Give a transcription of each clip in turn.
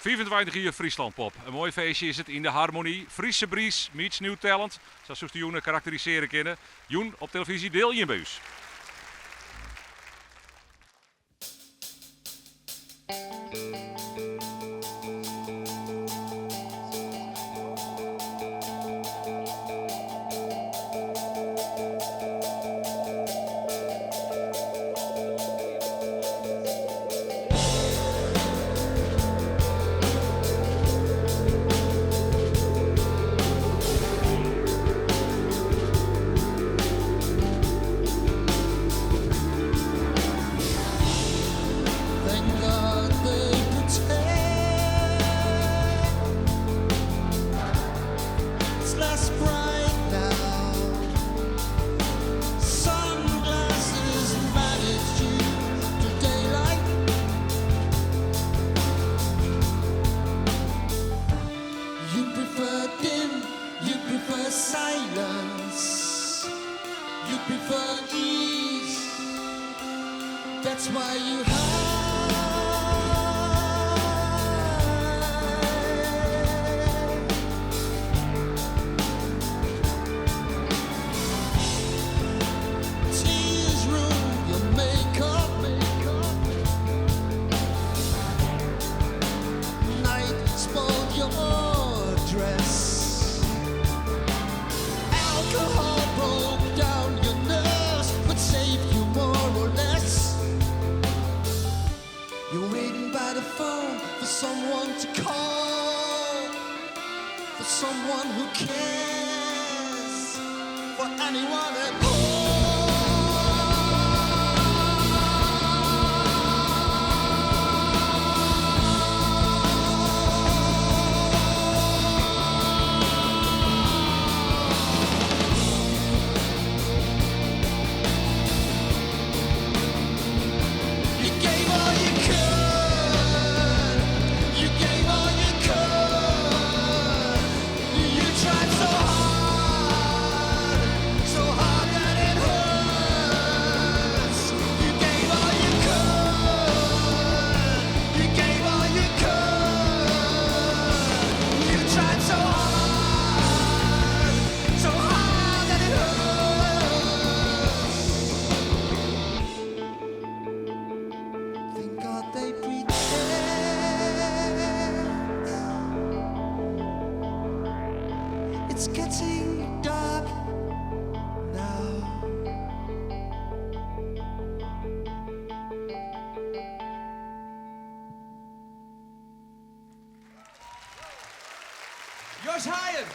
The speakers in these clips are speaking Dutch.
25 uur Friesland Pop. Een mooi feestje is het in de harmonie. Friese bries, meets nieuw talent. Zoals de Joen karakteriseren kennen. Joen op televisie deel je bij ons. That's why you hide. Tears ruin your makeup. Night spoiled your dress. Alcohol broke down your nerves, but saved you more or less. You're waiting by the phone for someone to call, for someone who cares, for anyone at all. It's getting dark now. Jos Haaien.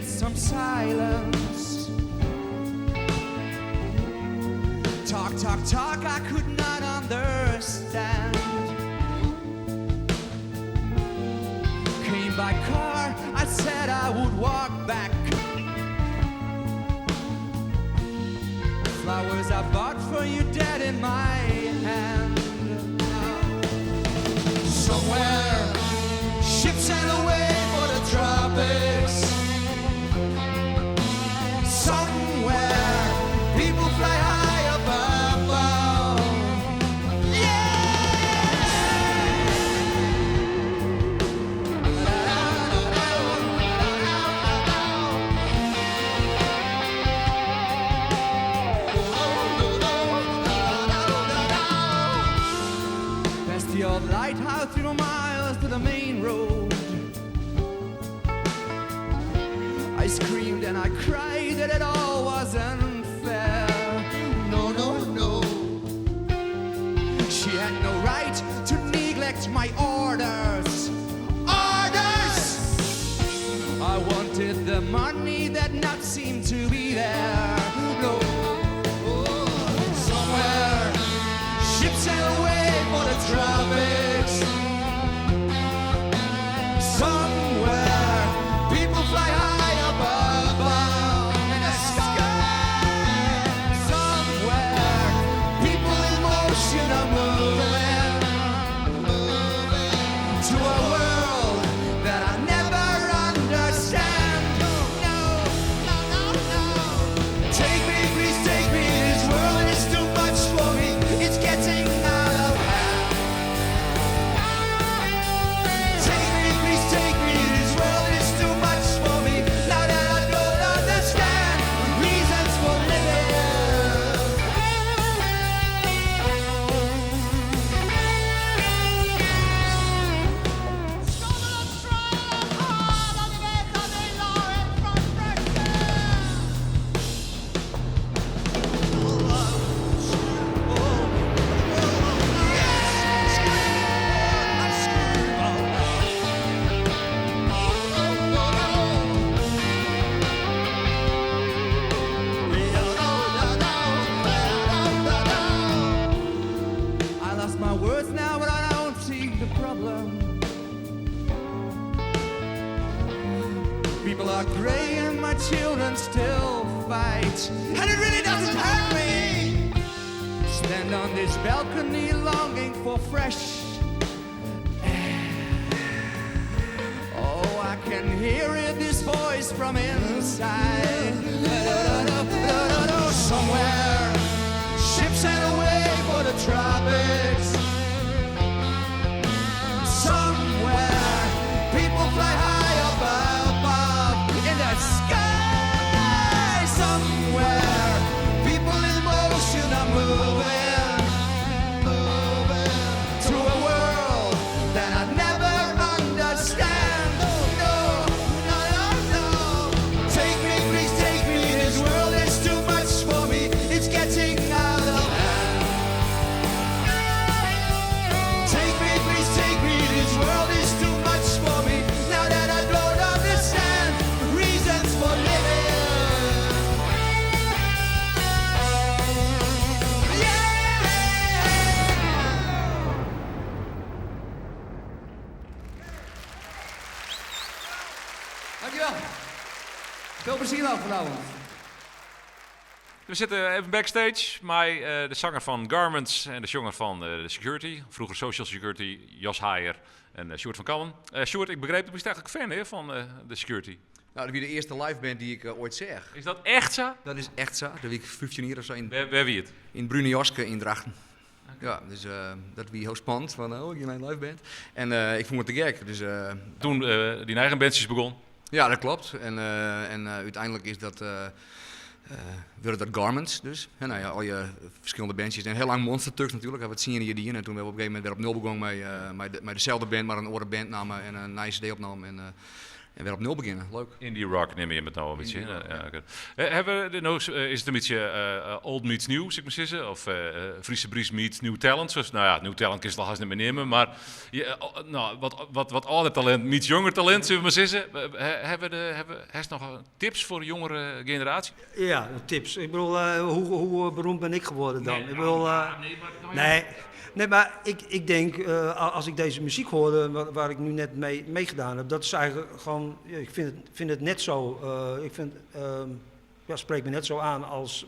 Some silence. Talk, talk, talk, I could not understand. Came by car, I said I would walk back. Flowers I bought for you dead in my hand. Somewhere, ships sail away for the tropics. Somewhere, people fly high above. Past the old lighthouse, 3 more miles to the main road. I screamed and I cried that it all wasn't fair. No, no, no. She had no right to neglect my orders. Orders! I wanted the money that not seemed to be there. No. Somewhere, ships sail away for the tropics. Somewhere people fly high above in the sky. Somewhere people in motion are moving to a world that I never understand. No, no, no, no. Take me, please take me. This world is too much for me. It's getting out of hand. Take me, please take me. This world is too much for me. Now that I don't understand reasons for living. I lost my words now, but I don't see the problem. People are gray and my children still fight, and it really doesn't hurt me. Stand on this balcony longing for fresh air. Oh, I can hear it, this voice from inside. Somewhere ships sail away for the tropics. Somewhere people fly high above in the sky. Somewhere people in motion are moving to a world that I never understand. No, no, no, no. Take me, please take me. This world is too much for me. It's getting out of hand. Take me, please take me. This world is too much for me. Now that I don't understand reasons for living. Yeah. Dankjewel. Veel plezier nog vanavond. We zitten even backstage. Mij, de zanger van Garments en de zanger van de Security. Vroeger Social Security, Jos Haier en Sjoerd van Kammen. Sjoerd, ik begreep dat je eigenlijk fan hè, van de Security. Nou, dat is de eerste live band die ik ooit zeg. Is dat echt zo? Dat is echt zo. Dat ik 15 jaar of zo Waar wie het? in Brunioske in Drachten. Ja, dus dat wie heel spannend. Van, oh, ik een live band. En ik vond het te gek. Dus, Toen die eigen bandjes begon. ja, dat klopt. En uiteindelijk is dat... werden dat Garments dus. En nou ja, al je verschillende bandjes. En heel lang Monster Tugs natuurlijk. Hebben we het zien hier. En toen hebben we op een gegeven moment weer op nul begonnen met dezelfde band, maar een andere bandnaam en een nice CD opname. En weer op nul beginnen. Leuk. Indie rock neem je met nou een beetje. Indie rock, Ja, okay. Hebben we is het een beetje old meets new, zeg ik maar zeggen? Of Friese Bries meets new talent? Zoals, nou ja, new talent kan je het niet meer nemen. Maar nou, wat ouder talent meets jonger talent, zullen we maar zeggen? Hebben we nog tips voor de jongere generatie? Ja, tips. Ik bedoel, hoe beroemd ben ik geworden dan? Ik bedoel, nee, maar ik denk, als ik deze muziek hoorde, waar ik nu net mee meegedaan heb, dat is eigenlijk gewoon, ik vind het net zo, spreekt me net zo aan als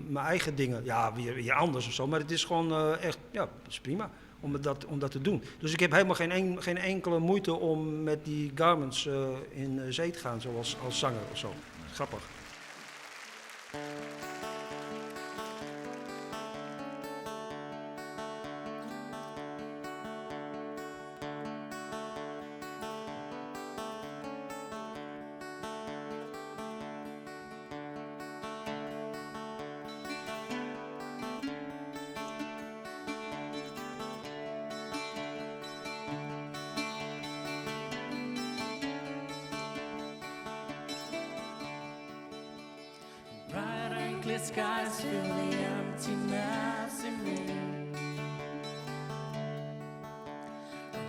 mijn eigen dingen. Ja, weer anders of zo, maar het is gewoon echt, ja, dat is prima om dat te doen. Dus ik heb helemaal geen enkele moeite om met die Garments in zee te gaan, zoals als zanger of zo. Grappig. Clear skies fill the emptiness in me.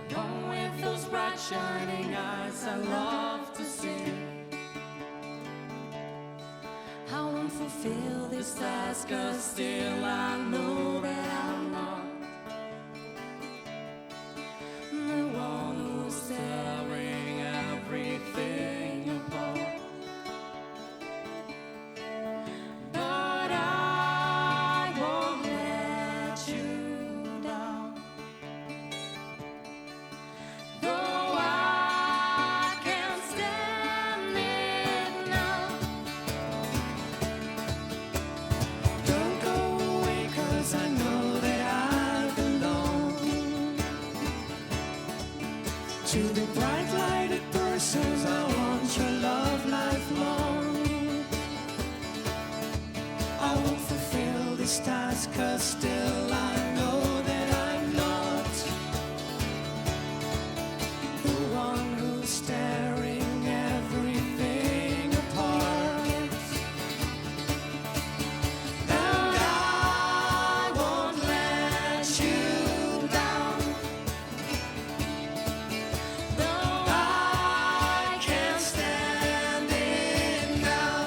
Along with those bright shining eyes I love to see. I won't fulfill this task, 'cause still I know that I'm not To the bright lighted person, I want your love lifelong. I won't fulfill this task, 'cause still I know that I'm not the one who's tearing everything apart. And I won't let you down. Though I can't stand it now,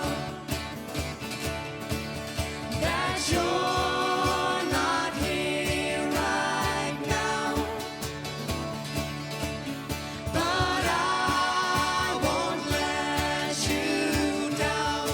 that you're not here right now. But I won't let you down.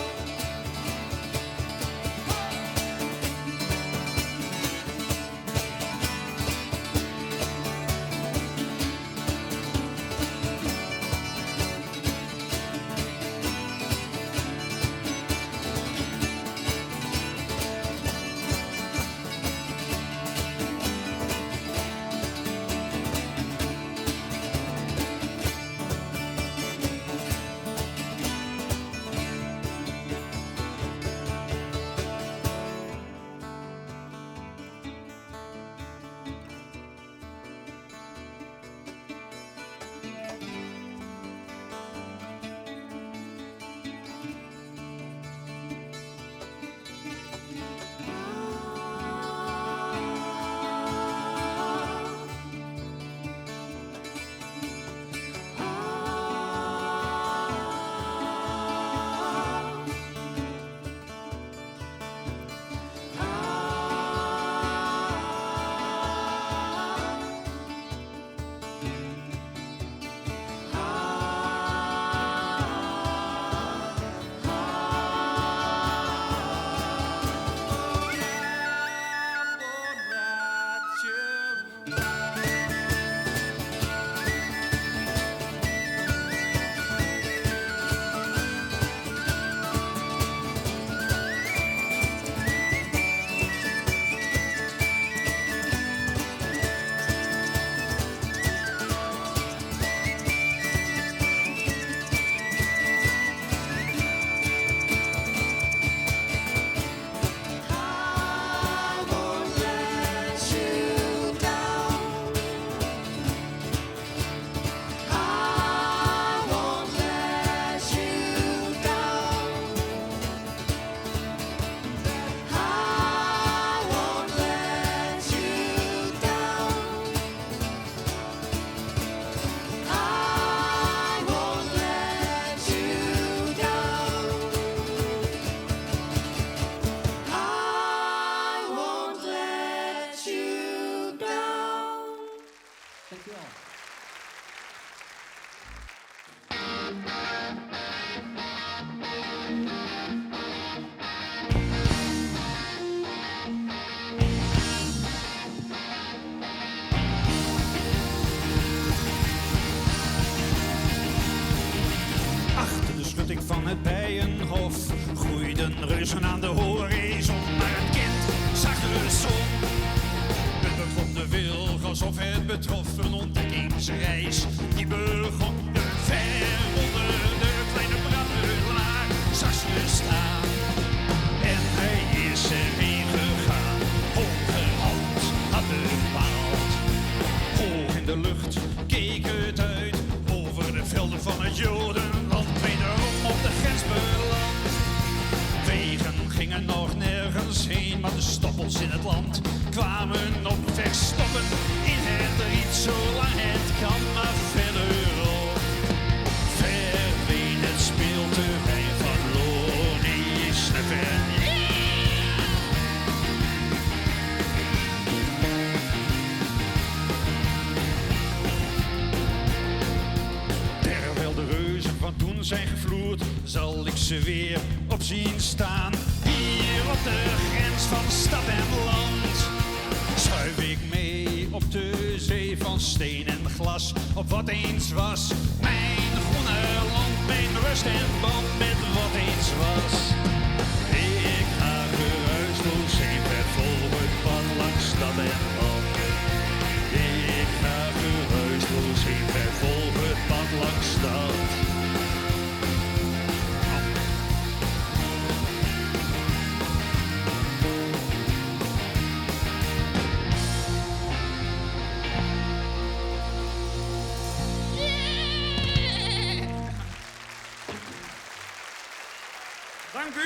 I won't let you down. I won't let you down. I won't let you down. I won't let you down. I won't let you down. Dankjewel. Achter de schutting van het Bijenhof groeiden reuzen aan de horizon. Maar het kind zag de zon. Het begon de wilg alsof het betrof een ontdekkingsreis. Die begon ver onder de kleine brandweerlaag. Zag ze staan en hij is erheen gegaan. Ongerand had bepaald. Hoog in de lucht keek het uit over de velden van het Jodenland. Wederom op de grens beland. Wegen gingen nog nergens heen, maar de stoppels in het land kwamen op verstoppen in het riet. Zolang het kan, maar verderop verdween het speelterrein van Lonnie Sneffen. Terwijl de reuzen van toen zijn gevloerd, zal ik ze weer op zien staan. Hier op de grens van stad en land schuif ik mee op de zee van steen en glas. Op wat eens was mijn groene land, mijn rust en band met wat eens was. Ik ga geruisloos heen, vol het pad langs stad en land. Ik ga geruisloos heen, vol Dank u.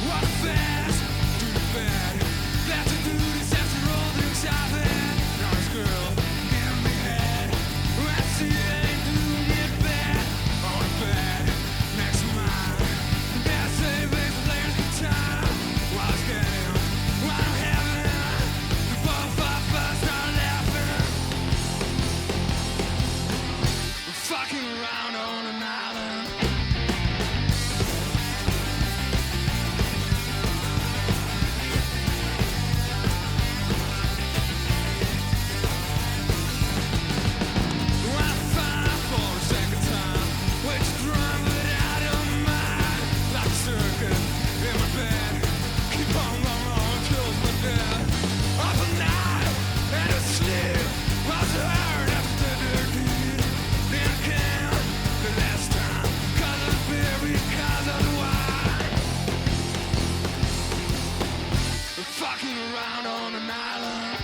What fast, too bad. Glad to do this after all the looks I've had. Nice girl, give me head. I see it ain't doing it bad. On a bed, next to mine. Gotta say, bass players good time. While it's getting, while I'm having. The 455 start laughing. We're fucking around on an island. When I find for a second time, which drum but I don't mind. Like a circuit in my bed, keep on kills my dead. Up at night and to sleep, was hard after the deed. Then came the last time, 'cause of the beer, because of the wine. We're fucking around on an island.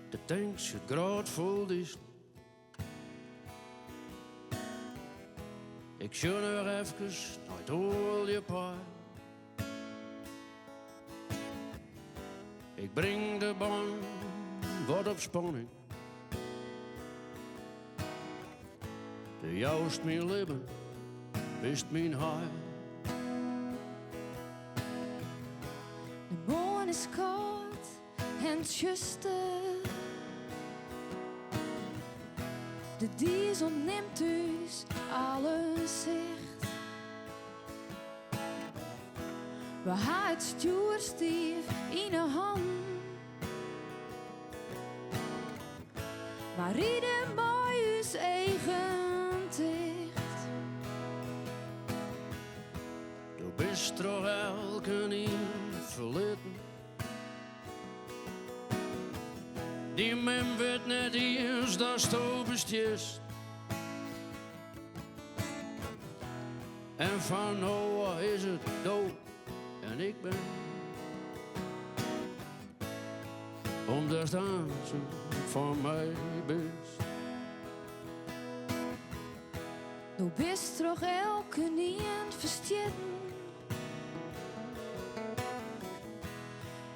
De tank zit grootvol diesel. Ik zou nog even uit al je paard. Ik breng de baan wat op spanning. De jouwst mijn leven, wist mijn haar. The morning is cold in het juiste. De diesel neemt dus alles zicht. We hebben het stuurstief in de hand. Maar rieden bij ons eigen ticht. Du bist toch elke niet verlitten. Die man weet net eens dat sto bestjes. En van Noah is het dood en ik ben. Omdat dan zo van mij best. Du bist toch elke niet verstitten.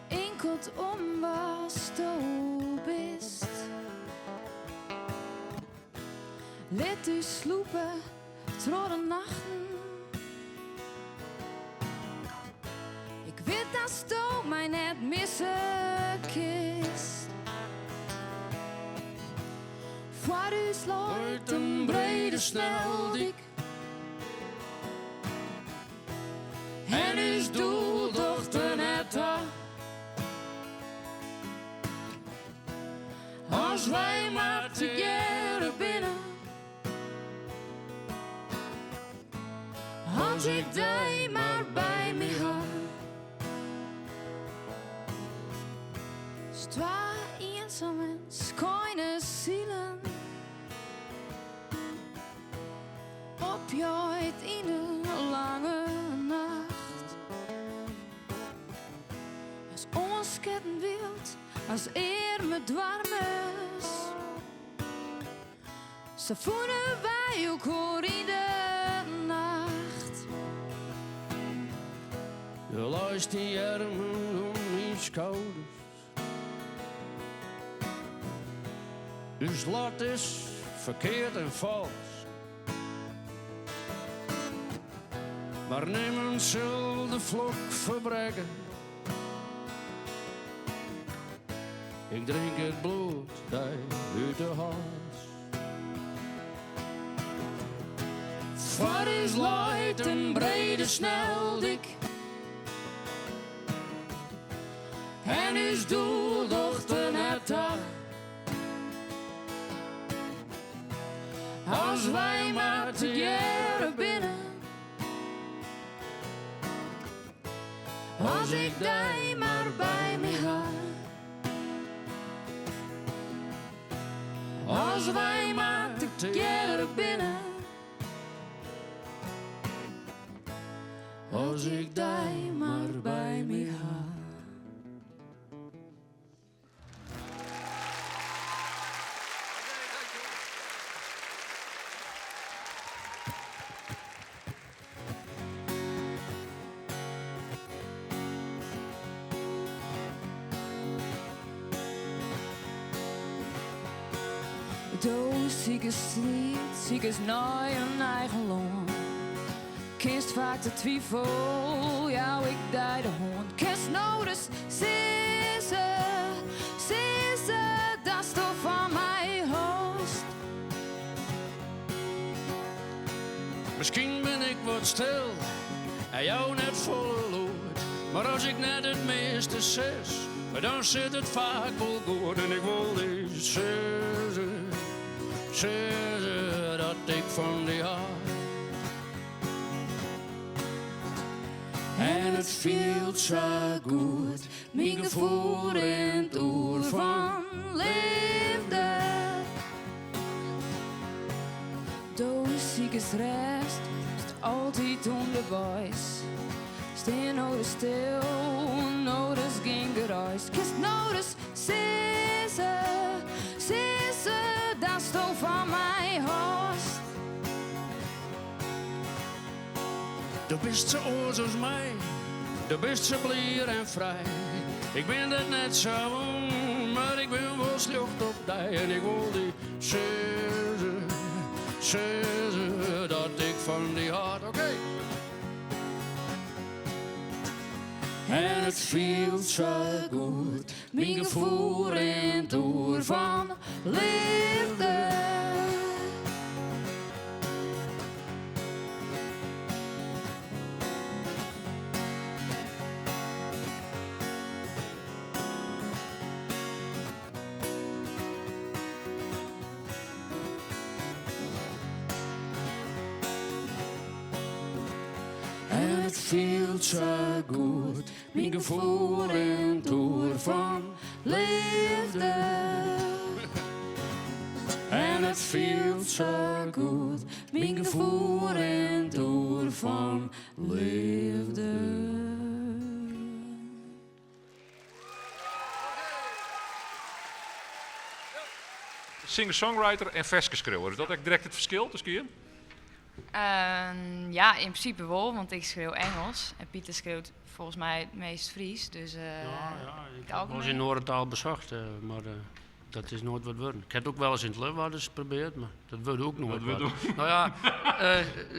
Enkelt om was du bist. Let u sloepen door de nachten. Ik weet dat du mij net missen kist. Voor u sluit een brede sneldik. En uw doel dochter net daar. Als wij maar together binnen. Als ik die maar bij me had. Zwaar eenzaam en schijne zielen. Opjaait in de lange nacht. Als ons ketten wild, als eer me dwarmes. Zo voelen wij elkaar in de nacht. Je luist die armen om mijn schouders. Dus lot is verkeerd en vals. Maar niemand zal de vlok verbreken. Ik drink het bloed die uit de hals. Voor is luid een brede sneldik. En is doel dochter net daar. Als wij maar together binnen. Als ik die maar bij me ga. Als wij maar together binnen. Als ik die maar bij me ga. Doos, ziek is sliet, ziek is naai een eigen loon. Kist vaak de twijfel, jou ik die de hond. Kist nodig, zisse, dat is toch van mij host. Misschien ben ik wat stil en jou net volle lood. Maar als ik net het meeste zes, dan zit het vaak wel goed. En ik wil die zeggen dat ik van die hou. En het voelt zo goed, mijn gevoel in het oer van liefde. Doos, ziek is rest, altijd onder boys. Steen nodig stil, nodig geen geruis. Kist nodig, zisse, dat is toch van mij host. Du bist zo oors als mij, du bist zo blier en vrij. Ik ben het net zo, maar ik ben wel slecht op die. En ik wil die zeggen dat ik van die hart, oké. En het voelt zo goed, mijn gevoel in door van liefde. En het voelt zo goed, mijn gevoel in door van liefde. En het voelt zo goed, mijn gevoel in door van liefde. Singer-songwriter en verskenschreeuwer. Is dat echt direct het verschil tussen je? Ja, in principe wel, want ik schreeuw Engels. En Pieter schreeuwt volgens mij het meest Fries. Dus, Ik ik heb ook wel eens mee. in Noordertaal bezocht, maar dat is nooit wat worden. Ik heb het ook wel eens in het Leeuwarders geprobeerd, maar dat wordt ook nooit wat. Nou ja,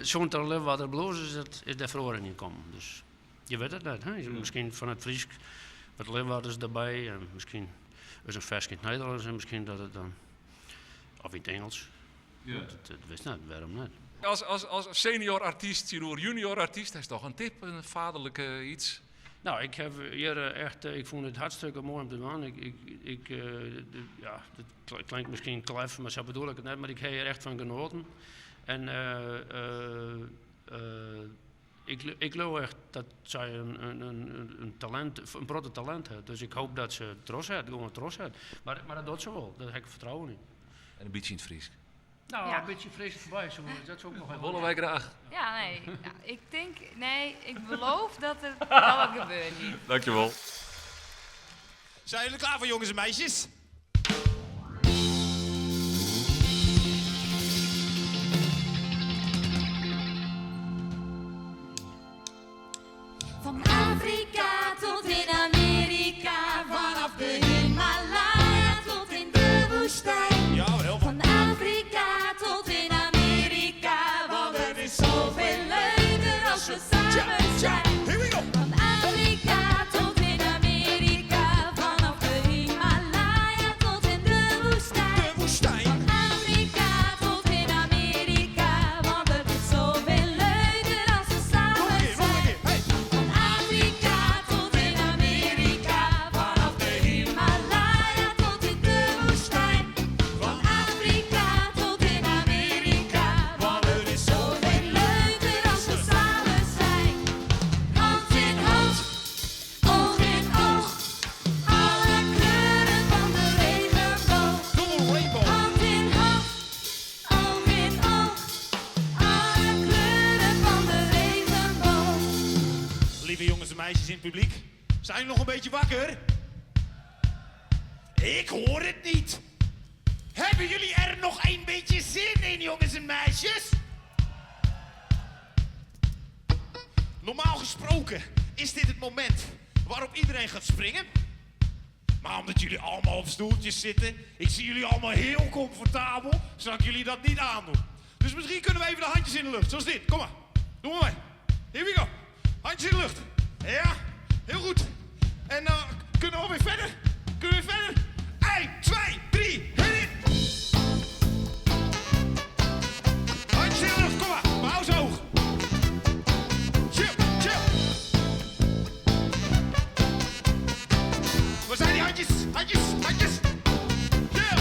zo'n ter Leeuwarder Blues is daar verloren in gekomen. Dus je weet het net, hè? Misschien van het Fries wat Leeuwarders erbij en misschien is een vers in het Nederlands en misschien dat het dan, of in het Engels. Ja. Dat wist niet, waarom niet? Als senior artiest, junior artiest, is toch een tip, een vaderlijke iets? Nou, ik heb hier echt, ik vond het hartstikke mooi om te doen. Ja, dat klinkt misschien klef, maar zo bedoel ik het net, maar ik heb er echt van genoten. En ik geloof echt dat zij een talent, een grote talent heeft. Dus ik hoop dat ze trots heeft, gewoon trots heeft. Maar dat doet ze wel, daar heb ik vertrouwen in. En een beetje in het Fries. Nou, Ja. een beetje vreselijk voorbij, dat is ook nog Dat wel. willen wij graag. Ja, nee. Ja, ik denk, nee, ik beloof dat het gebeurt niet. Dankjewel. Zijn jullie klaar voor, jongens en meisjes? Van Afrika tot in Amerika, vanaf de Himalaya tot in de woestijn. Jawel, Van Afrika tot in Amerika, want het is zoveel leuker als we samen zijn. here we go. Van Afrika tot in Amerika, vanaf de Himalaya tot in de woestijn. De woestijn. Van Afrika tot in Amerika, want het is zoveel leuker als we Nog samen een keer, nog een zijn. keer. Hey. Van Afrika tot in Amerika, vanaf de Himalaya tot in de woestijn. Van Afrika tot in Amerika, want het is zoveel leuker als we samen zijn. Hand in hand, oog in oog, alle kleuren van de regenboog. Double rainbow. Hand in hand, oog in oog, alle kleuren van de regenboog. Lieve jongens en meisjes in het publiek, zijn jullie nog een beetje wakker? Ik hoor het niet. Hebben jullie er nog een beetje zin in, jongens en meisjes? Normaal gesproken is dit het moment waarop iedereen gaat springen. Maar omdat jullie allemaal op stoeltjes zitten, ik zie jullie allemaal heel comfortabel, zal ik jullie dat niet aandoen. Dus misschien kunnen we even de handjes in de lucht, zoals dit. Kom maar, doe maar mee. Here we go. Handjes in de lucht. Ja, heel goed. En dan kunnen we weer verder. Kunnen we weer verder? 1, 2, 3, hit it! Handjes in de lucht, kom maar. Maar hou ze hoog. Chill, chill. Waar zijn die handjes? Handjes, handjes. Chill.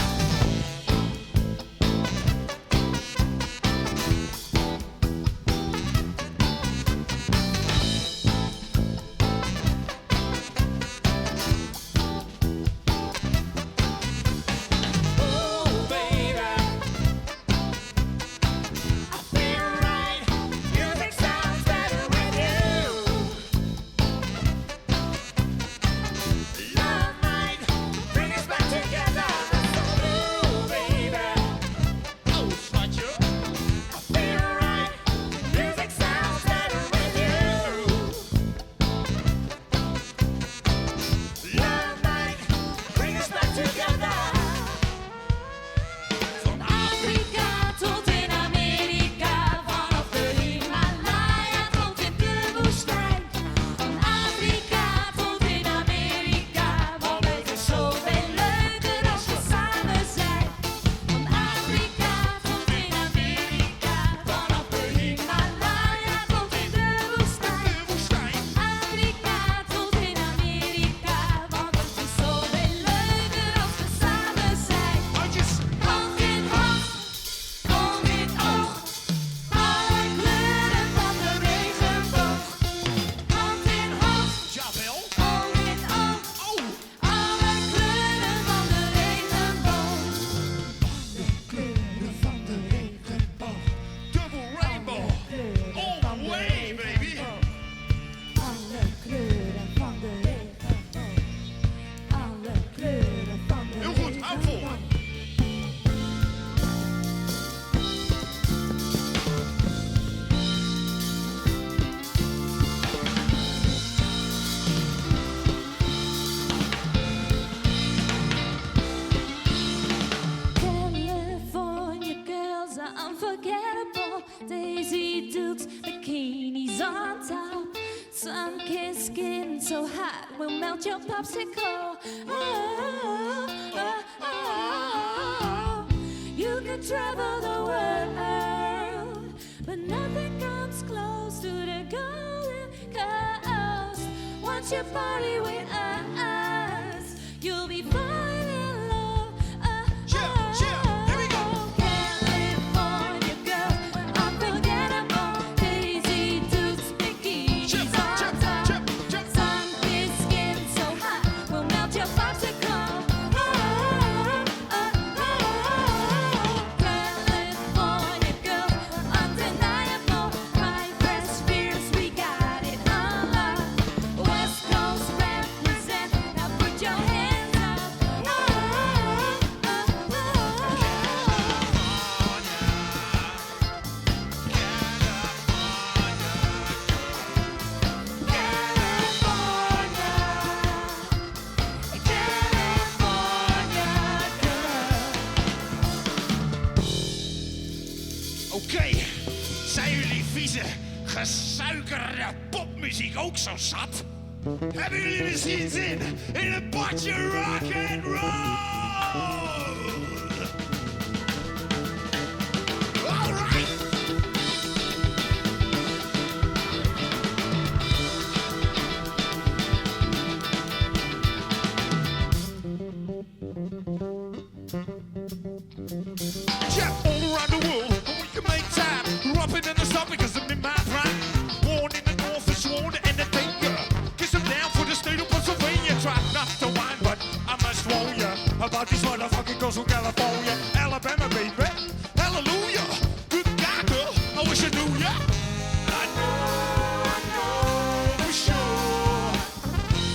on top. Sun-kissed skin so hot will melt your popsicle. Oh, oh, oh. You can travel the world, but nothing comes close to the golden coast. Once you party with us, you'll be falling in love. Here we go. California girl, unforgettable, Daisy Dukes, bikinis on top. Sun-kissed skin so hot will melt your popsicle. Oh, oh, oh. California girl, undeniable, my fresh fears, we got it on lock. West Coast represent, now put your hands up. Oh, oh, oh, Oké, zijn jullie vieze, gesuikerde popmuziek ook zo zat? Hebben jullie misschien zin in een potje rock and roll? Alright! Yeah, all around the world, we can make time. Robbing and stopping because I'm in my prime. Born in the north and sworn to entertain ya. Kiss 'em down for the state of Pennsylvania. Try not to whine, but I must warn ya about these motherfucking girls from California. Alabama, baby. Hallelujah. Good God, girl. I wish I knew ya. I know for sure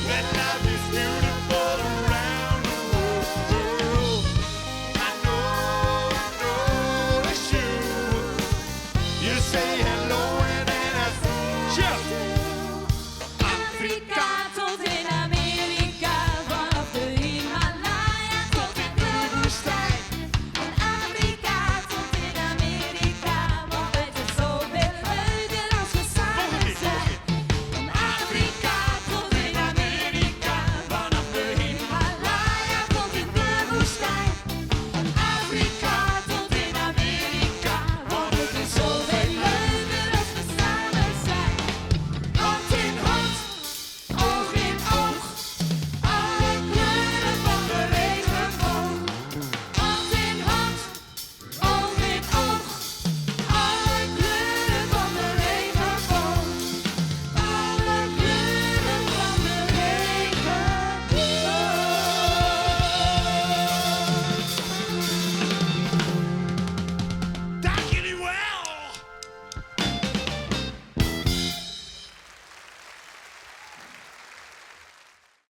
that love is beautiful around the world. I know it's you. You say hello.